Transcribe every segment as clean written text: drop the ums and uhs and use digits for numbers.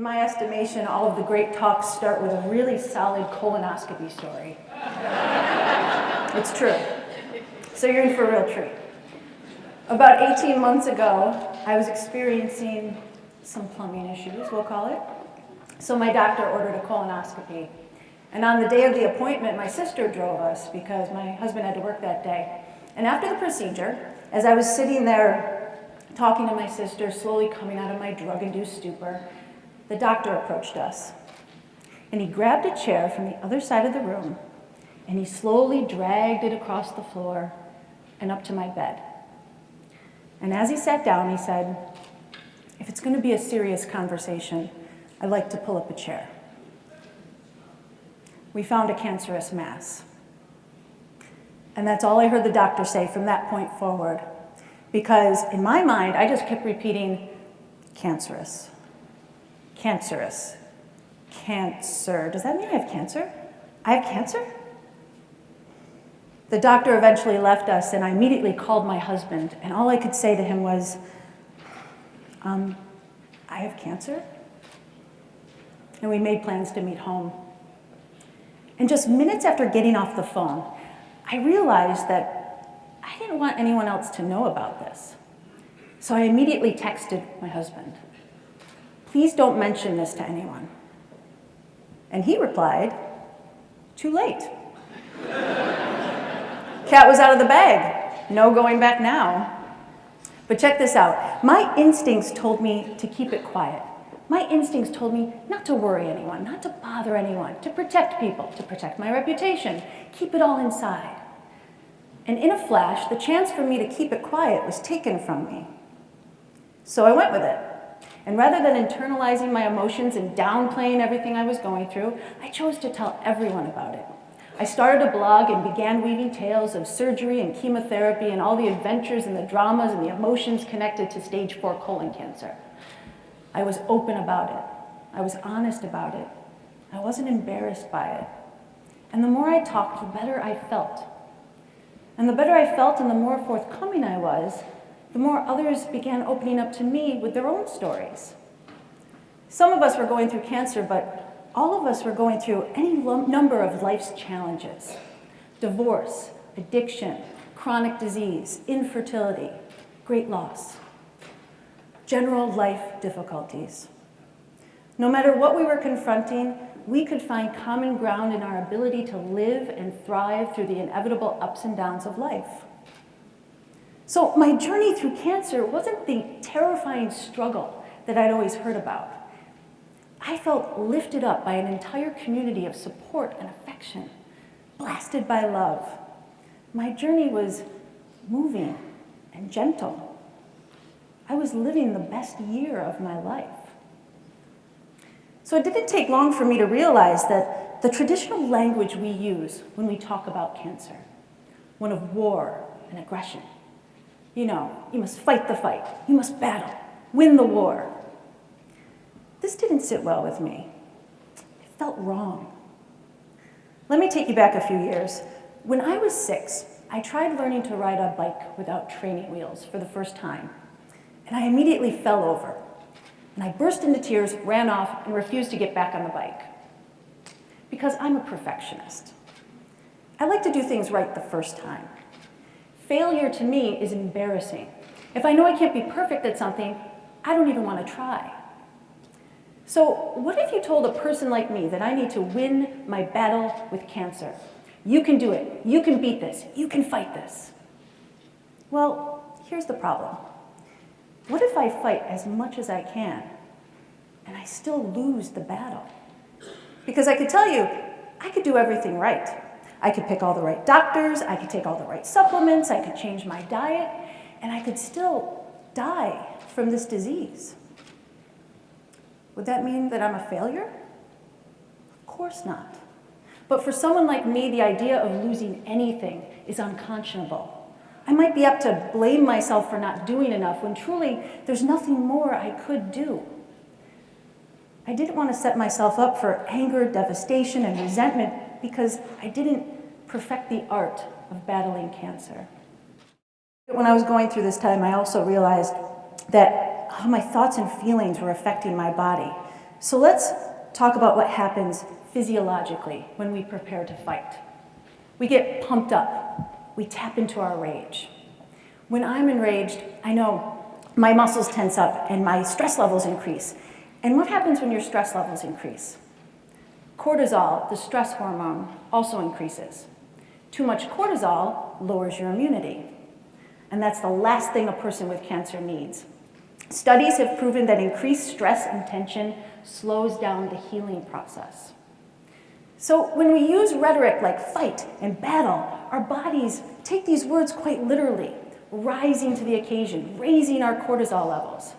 In my estimation, all of the great talks start with a really solid colonoscopy story. It's true. So you're in for a real treat. About 18 months ago, I was experiencing some plumbing issues, we'll call it. So my doctor ordered a colonoscopy. And on the day of the appointment, my sister drove us because my husband had to work that day. And after the procedure, as I was sitting there talking to my sister, slowly coming out of my drug-induced stupor, the doctor approached us. And he grabbed a chair from the other side of the room, and he slowly dragged it across the floor and up to my bed. And as he sat down, he said, "If it's going to be a serious conversation, I'd like to pull up a chair." We found a cancerous mass. And that's all I heard the doctor say from that point forward. Because in my mind, I just kept repeating, cancerous, cancerous, cancer. Does that mean I have cancer? I have cancer? The doctor eventually left us, and I immediately called my husband, and all I could say to him was, I have cancer? And we made plans to meet home. And just minutes after getting off the phone, I realized that I didn't want anyone else to know about this. So I immediately texted my husband, "Please don't mention this to anyone." And he replied, "Too late." Cat was out of the bag. No going back now. But check this out. My instincts told me to keep it quiet. My instincts told me not to worry anyone, not to bother anyone, to protect people, to protect my reputation, keep it all inside. And in a flash, the chance for me to keep it quiet was taken from me. So I went with it. And rather than internalizing my emotions and downplaying everything I was going through, I chose to tell everyone about it. I started a blog and began weaving tales of surgery and chemotherapy and all the adventures and the dramas and the emotions connected to stage 4 colon cancer. I was open about it. I was honest about it. I wasn't embarrassed by it. And the more I talked, the better I felt. And the better I felt and the more forthcoming I was, the more others began opening up to me with their own stories. Some of us were going through cancer, but all of us were going through any number of life's challenges. Divorce, addiction, chronic disease, infertility, great loss. General life difficulties. No matter what we were confronting, we could find common ground in our ability to live and thrive through the inevitable ups and downs of life. So my journey through cancer wasn't the terrifying struggle that I'd always heard about. I felt lifted up by an entire community of support and affection, blasted by love. My journey was moving and gentle. I was living the best year of my life. So it didn't take long for me to realize that the traditional language we use when we talk about cancer, one of war and aggression, you must fight the fight, you must battle, win the war. This didn't sit well with me. It felt wrong. Let me take you back a few years. When I was 6, I tried learning to ride a bike without training wheels for the first time. And I immediately fell over. And I burst into tears, ran off, and refused to get back on the bike. Because I'm a perfectionist. I like to do things right the first time. Failure to me is embarrassing. If I know I can't be perfect at something, I don't even want to try. So what if you told a person like me that I need to win my battle with cancer? You can do it. You can beat this. You can fight this. Well, here's the problem. What if I fight as much as I can, and I still lose the battle? Because I could tell you, I could do everything right. I could pick all the right doctors, I could take all the right supplements, I could change my diet, and I could still die from this disease. Would that mean that I'm a failure? Of course not. But for someone like me, the idea of losing anything is unconscionable. I might be apt to blame myself for not doing enough when truly there's nothing more I could do. I didn't want to set myself up for anger, devastation, and resentment because I didn't perfect the art of battling cancer. When I was going through this time, I also realized that how my thoughts and feelings were affecting my body. So let's talk about what happens physiologically when we prepare to fight. We get pumped up. We tap into our rage. When I'm enraged, I know my muscles tense up and my stress levels increase. And what happens when your stress levels increase? Cortisol, the stress hormone, also increases. Too much cortisol lowers your immunity. And that's the last thing a person with cancer needs. Studies have proven that increased stress and tension slows down the healing process. So when we use rhetoric like fight and battle, our bodies take these words quite literally, rising to the occasion, raising our cortisol levels.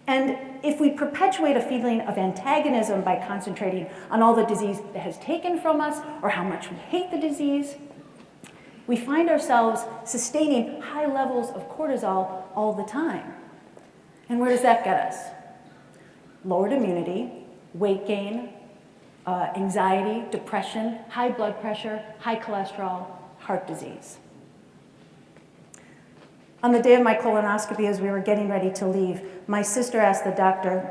And if we perpetuate a feeling of antagonism by concentrating on all the disease that has taken from us or how much we hate the disease, we find ourselves sustaining high levels of cortisol all the time. And where does that get us? Lowered immunity, weight gain, anxiety, depression, high blood pressure, high cholesterol, heart disease. On the day of my colonoscopy, as we were getting ready to leave, my sister asked the doctor,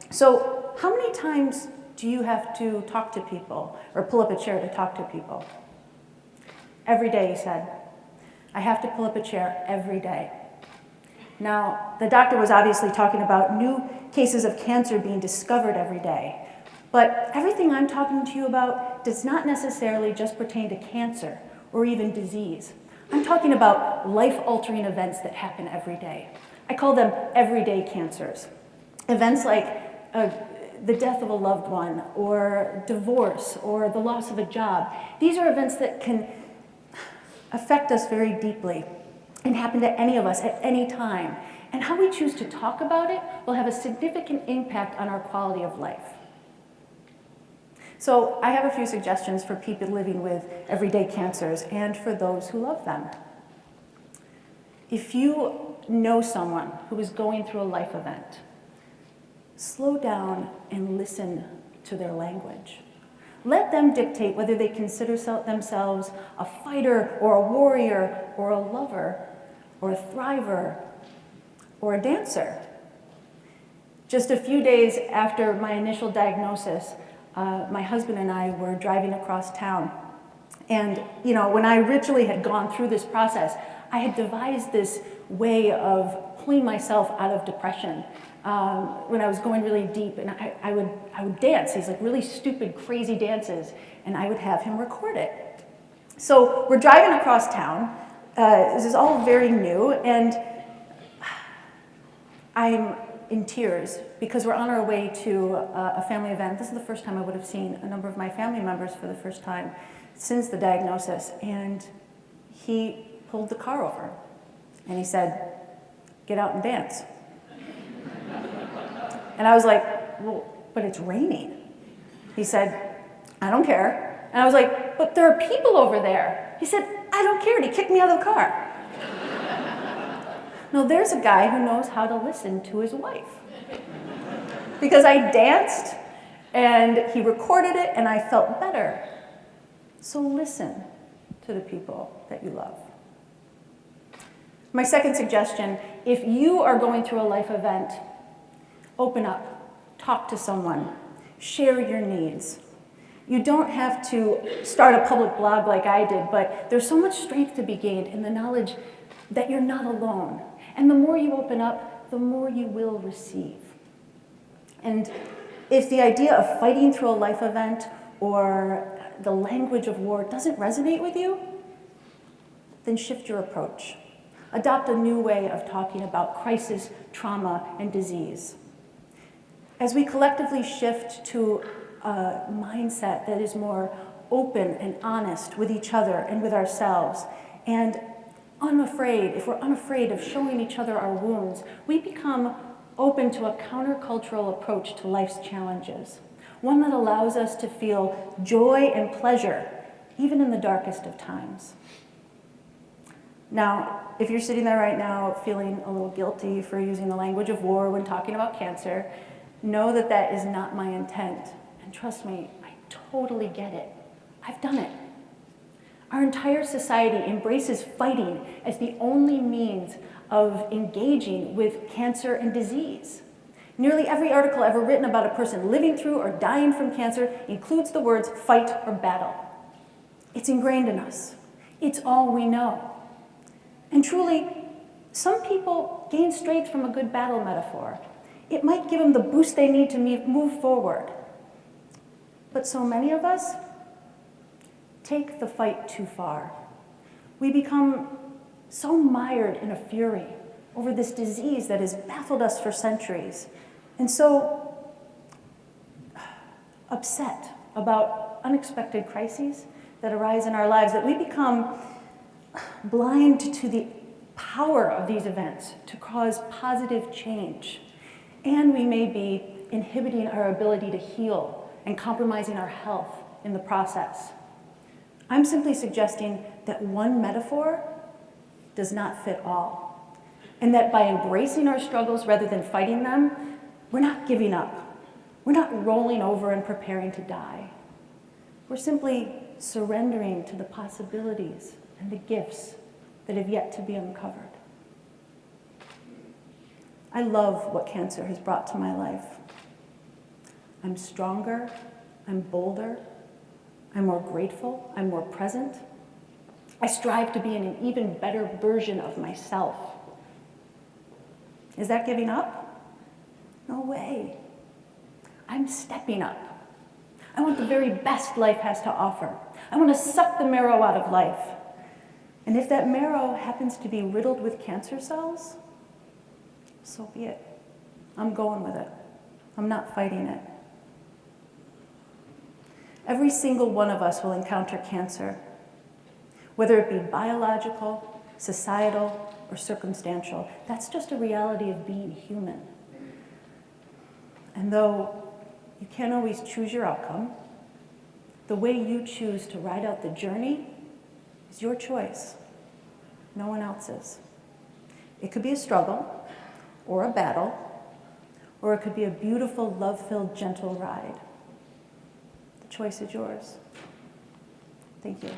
"So how many times do you have to talk to people or pull up a chair to talk to people?" "Every day," he said. "I have to pull up a chair every day." Now, the doctor was obviously talking about new cases of cancer being discovered every day. But everything I'm talking to you about does not necessarily just pertain to cancer or even disease. I'm talking about life-altering events that happen every day. I call them everyday cancers. Events like the death of a loved one, or divorce, or the loss of a job. These are events that can affect us very deeply and happen to any of us at any time. And how we choose to talk about it will have a significant impact on our quality of life. So I have a few suggestions for people living with everyday cancers and for those who love them. If you know someone who is going through a life event, slow down and listen to their language. Let them dictate whether they consider themselves a fighter or a warrior or a lover or a thriver or a dancer. Just a few days after my initial diagnosis, my husband and I were driving across town. And when I originally had gone through this process, I had devised this way of pulling myself out of depression when I was going really deep. And I would dance these like really stupid, crazy dances, and I would have him record it. So we're driving across town. This is all very new, and I'm in tears because we're on our way to a family event. This is the first time I would have seen a number of my family members for the first time since the diagnosis. And he pulled the car over and he said, "Get out and dance." And I was like, "Well, but it's raining." He said, "I don't care." And I was like, "But there are people over there." He said, "I don't care." And he kicked me out of the car. No, there's a guy who knows how to listen to his wife. Because I danced, and he recorded it, and I felt better. So listen to the people that you love. My second suggestion, if you are going through a life event, open up, talk to someone, share your needs. You don't have to start a public blog like I did, but there's so much strength to be gained in the knowledge that you're not alone. And the more you open up, the more you will receive. And if the idea of fighting through a life event or the language of war doesn't resonate with you, then shift your approach. Adopt a new way of talking about crisis, trauma, and disease. As we collectively shift to a mindset that is more open and honest with each other and with ourselves, and if we're unafraid of showing each other our wounds, we become open to a countercultural approach to life's challenges, one that allows us to feel joy and pleasure, even in the darkest of times. Now, if you're sitting there right now feeling a little guilty for using the language of war when talking about cancer, know that that is not my intent. And trust me, I totally get it. I've done it. Our entire society embraces fighting as the only means of engaging with cancer and disease. Nearly every article ever written about a person living through or dying from cancer includes the words fight or battle. It's ingrained in us. It's all we know. And truly, some people gain strength from a good battle metaphor. It might give them the boost they need to move forward. But so many of us take the fight too far. We become so mired in a fury over this disease that has baffled us for centuries, and so upset about unexpected crises that arise in our lives that we become blind to the power of these events to cause positive change. And we may be inhibiting our ability to heal and compromising our health in the process. I'm simply suggesting that one metaphor does not fit all, and that by embracing our struggles rather than fighting them, we're not giving up. We're not rolling over and preparing to die. We're simply surrendering to the possibilities and the gifts that have yet to be uncovered. I love what cancer has brought to my life. I'm stronger, I'm bolder, I'm more grateful, I'm more present. I strive to be an even better version of myself. Is that giving up? No way. I'm stepping up. I want the very best life has to offer. I want to suck the marrow out of life. And if that marrow happens to be riddled with cancer cells, so be it. I'm going with it. I'm not fighting it. Every single one of us will encounter cancer, whether it be biological, societal, or circumstantial. That's just a reality of being human. And though you can't always choose your outcome, the way you choose to ride out the journey is your choice, no one else's. It could be a struggle, or a battle, or it could be a beautiful, love-filled, gentle ride. The choice is yours. Thank you.